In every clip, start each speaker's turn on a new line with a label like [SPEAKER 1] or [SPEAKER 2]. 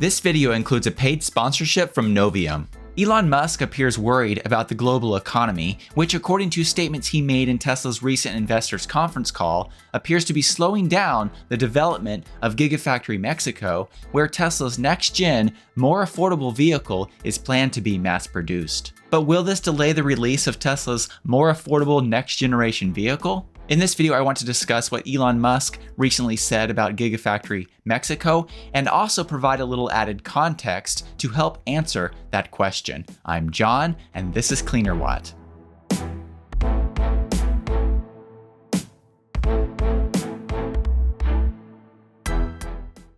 [SPEAKER 1] This video includes a paid sponsorship from Novium. Elon Musk appears worried about the global economy, which according to statements he made in Tesla's recent investors conference call, appears to be slowing down the development of Gigafactory Mexico, where Tesla's next-gen, more affordable vehicle is planned to be mass-produced. But will this delay the release of Tesla's more affordable next-generation vehicle? In this video, I want to discuss what Elon Musk recently said about Gigafactory Mexico and also provide a little added context to help answer that question. I'm John, and this is Cleanerwatt.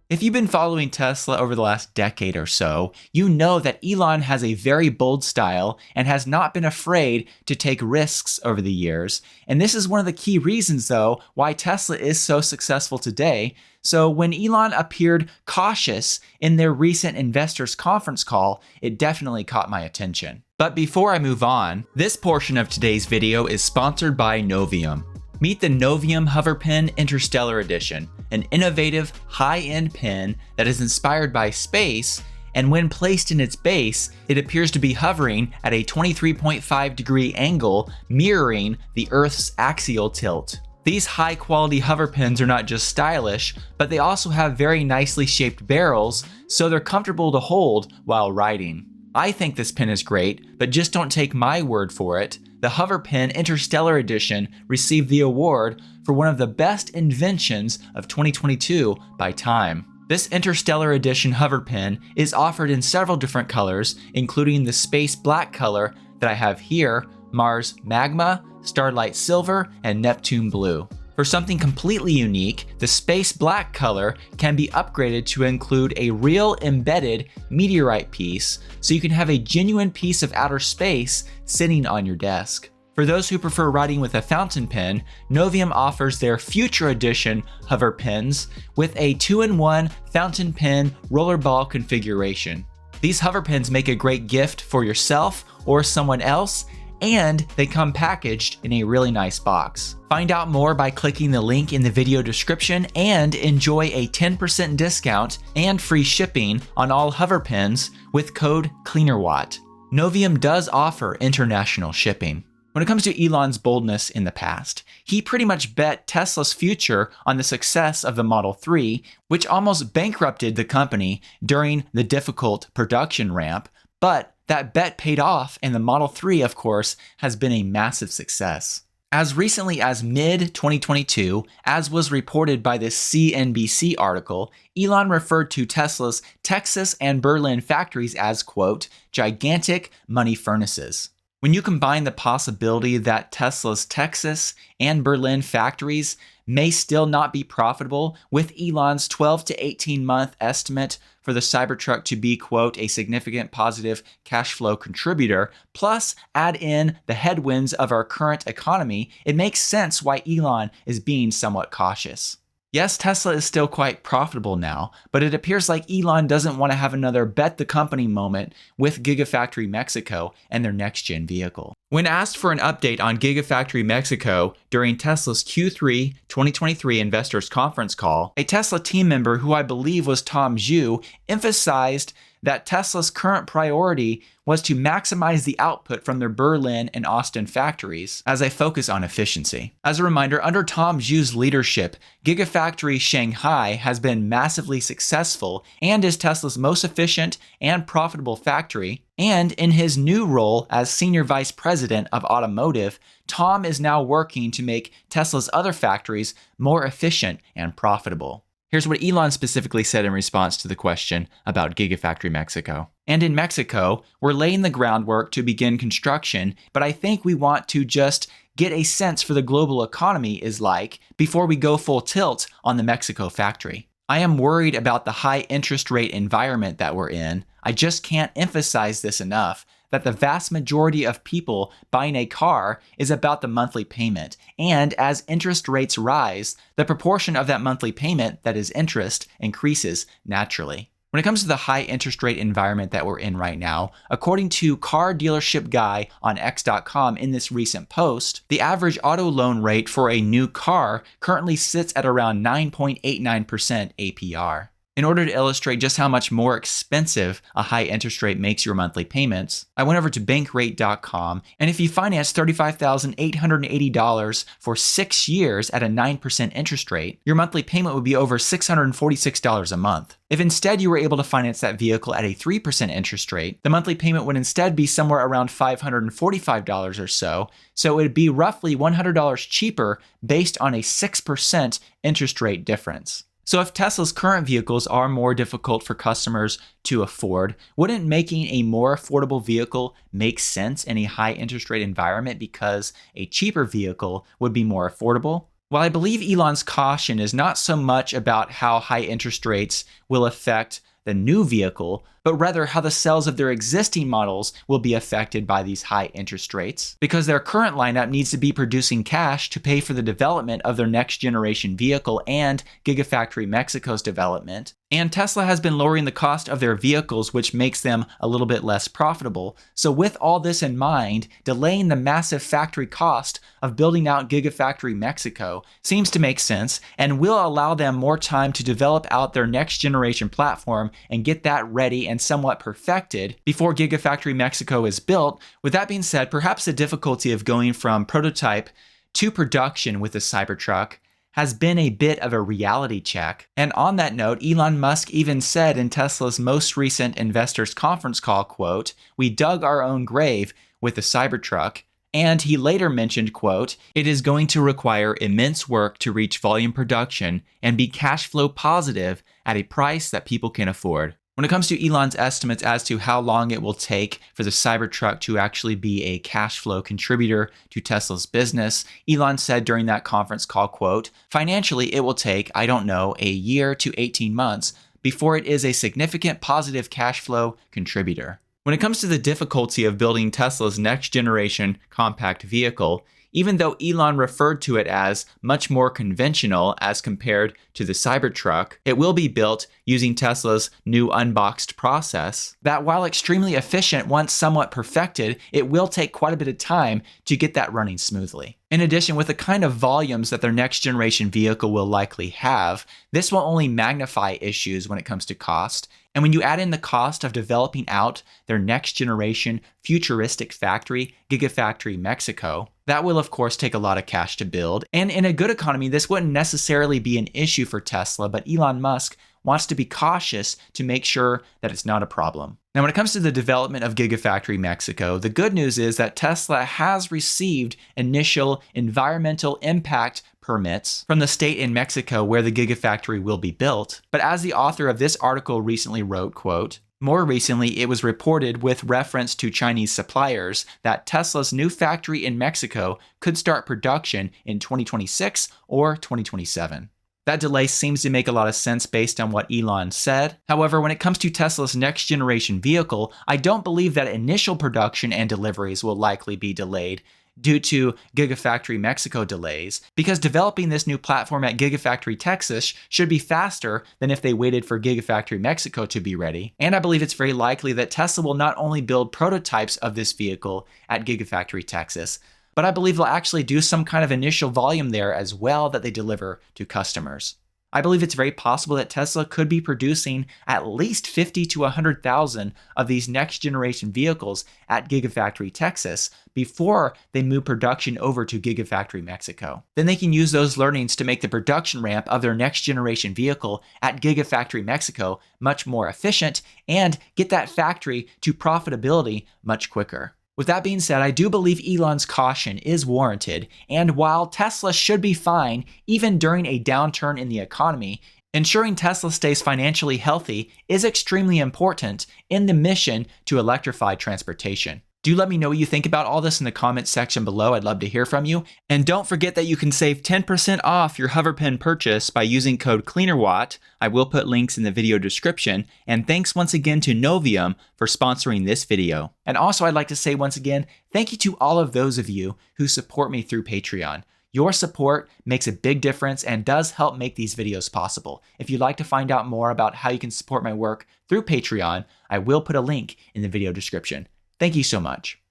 [SPEAKER 1] If you've been following Tesla over the last decade or so, you know that Elon has a very bold style and has not been afraid to take risks over the years. And this is one of the key reasons, though, why Tesla is so successful today. So when Elon appeared cautious in their recent investors conference call, it definitely caught my attention. But before I move on, this portion of today's video is sponsored by Novium. Meet the Novium Hover Pen Interstellar Edition, an innovative, high-end pen that is inspired by space, and when placed in its base, it appears to be hovering at a 23.5-degree angle, mirroring the Earth's axial tilt. These high-quality hover pens are not just stylish, but they also have very nicely shaped barrels, so they're comfortable to hold while riding. I think this pen is great, but just don't take my word for it. The Hover Pen Interstellar Edition received the award for one of the best inventions of 2022 by Time. This Interstellar Edition hover pen is offered in several different colors, including the space black color that I have here, Mars Magma, Starlight Silver, and Neptune Blue. For something completely unique, the space black color can be upgraded to include a real embedded meteorite piece, so you can have a genuine piece of outer space sitting on your desk. For those who prefer writing with a fountain pen, Novium offers their Future Edition hover pens with a 2-in-1 fountain pen rollerball configuration. These hover pens make a great gift for yourself or someone else, and they come packaged in a really nice box. Find out more by clicking the link in the video description and enjoy a 10% discount and free shipping on all hover pens with code Cleanerwatt. Novium does offer international shipping. When it comes to Elon's boldness in the past, he pretty much bet Tesla's future on the success of the Model 3, which almost bankrupted the company during the difficult production ramp, but that bet paid off, and the Model 3, of course, has been a massive success. As recently as mid-2022, as was reported by this CNBC article, Elon referred to Tesla's Texas and Berlin factories as, quote, gigantic money furnaces. When you combine the possibility that Tesla's Texas and Berlin factories may still not be profitable with Elon's 12 to 18 month estimate for the Cybertruck to be, quote, a significant positive cash flow contributor, plus add in the headwinds of our current economy, it makes sense why Elon is being somewhat cautious. Yes, Tesla is still quite profitable now, but it appears like Elon doesn't want to have another bet the company moment with Gigafactory Mexico and their next-gen vehicle. When asked for an update on Gigafactory Mexico during Tesla's Q3 2023 investors conference call, a Tesla team member who I believe was Tom Zhu emphasized that Tesla's current priority was to maximize the output from their Berlin and Austin factories as they focus on efficiency. As a reminder, under Tom Zhu's leadership, Gigafactory Shanghai has been massively successful and is Tesla's most efficient and profitable factory. And in his new role as Senior Vice President of Automotive, Tom is now working to make Tesla's other factories more efficient and profitable. Here's what Elon specifically said in response to the question about Gigafactory Mexico. And in Mexico, we're laying the groundwork to begin construction, but I think we want to just get a sense for the global economy is like before we go full tilt on the Mexico factory. I am worried about the high interest rate environment that we're in. I just can't emphasize this enough, that the vast majority of people buying a car is about the monthly payment. And as interest rates rise, the proportion of that monthly payment that is interest increases naturally. When it comes to the high interest rate environment that we're in right now, according to Car Dealership Guy on X.com in this recent post, the average auto loan rate for a new car currently sits at around 9.89% APR. In order to illustrate just how much more expensive a high interest rate makes your monthly payments, I went over to bankrate.com, and if you finance $35,880 for 6 years at a 9% interest rate, your monthly payment would be over $646 a month. If instead you were able to finance that vehicle at a 3% interest rate, the monthly payment would instead be somewhere around $545 or so it would be roughly $100 cheaper based on a 6% interest rate difference. So if Tesla's current vehicles are more difficult for customers to afford, wouldn't making a more affordable vehicle make sense in a high interest rate environment because a cheaper vehicle would be more affordable? While I believe Elon's caution is not so much about how high interest rates will affect the new vehicle, but rather how the sales of their existing models will be affected by these high interest rates, because their current lineup needs to be producing cash to pay for the development of their next generation vehicle and Gigafactory Mexico's development. And Tesla has been lowering the cost of their vehicles, which makes them a little bit less profitable. So with all this in mind, delaying the massive factory cost of building out Gigafactory Mexico seems to make sense and will allow them more time to develop out their next generation platform and get that ready and somewhat perfected before Gigafactory Mexico is built. With that being said, perhaps the difficulty of going from prototype to production with the Cybertruck has been a bit of a reality check. And on that note, Elon Musk even said in Tesla's most recent investors conference call, quote, "We dug our own grave with the Cybertruck." And he later mentioned, quote, "It is going to require immense work to reach volume production and be cash flow positive at a price that people can afford." When it comes to Elon's estimates as to how long it will take for the Cybertruck to actually be a cash flow contributor to Tesla's business, Elon said during that conference call, quote, "Financially, it will take, I don't know, a year to 18 months before it is a significant positive cash flow contributor." When it comes to the difficulty of building Tesla's next generation compact vehicle, even though Elon referred to it as much more conventional as compared to the Cybertruck, it will be built using Tesla's new unboxed process that, while extremely efficient once somewhat perfected, it will take quite a bit of time to get that running smoothly. In addition, with the kind of volumes that their next generation vehicle will likely have, this will only magnify issues when it comes to cost. And when you add in the cost of developing out their next generation futuristic factory, Gigafactory Mexico, that will of course take a lot of cash to build. And in a good economy, this wouldn't necessarily be an issue for Tesla, but Elon Musk wants to be cautious to make sure that it's not a problem. Now, when it comes to the development of Gigafactory Mexico, the good news is that Tesla has received initial environmental impact permits from the state in Mexico where the Gigafactory will be built. But as the author of this article recently wrote, quote, "More recently, it was reported with reference to Chinese suppliers that Tesla's new factory in Mexico could start production in 2026 or 2027. That delay seems to make a lot of sense based on what Elon said. However, when it comes to Tesla's next generation vehicle, I don't believe that initial production and deliveries will likely be delayed due to Gigafactory Mexico delays, because developing this new platform at Gigafactory Texas should be faster than if they waited for Gigafactory Mexico to be ready. And I believe it's very likely that Tesla will not only build prototypes of this vehicle at Gigafactory Texas, but I believe they'll actually do some kind of initial volume there as well that they deliver to customers. I believe it's very possible that Tesla could be producing at least 50 to 100,000 of these next generation vehicles at Gigafactory Texas before they move production over to Gigafactory Mexico. Then they can use those learnings to make the production ramp of their next generation vehicle at Gigafactory Mexico much more efficient and get that factory to profitability much quicker. With that being said, I do believe Elon's caution is warranted, and while Tesla should be fine even during a downturn in the economy, ensuring Tesla stays financially healthy is extremely important in the mission to electrify transportation. Do let me know what you think about all this in the comments section below. I'd love to hear from you. And don't forget that you can save 10% off your hover pen purchase by using code Cleanerwatt. I will put links in the video description. And thanks once again to Novium for sponsoring this video. And also I'd like to say once again, thank you to all of those of you who support me through Patreon. Your support makes a big difference and does help make these videos possible. If you'd like to find out more about how you can support my work through Patreon, I will put a link in the video description. Thank you so much.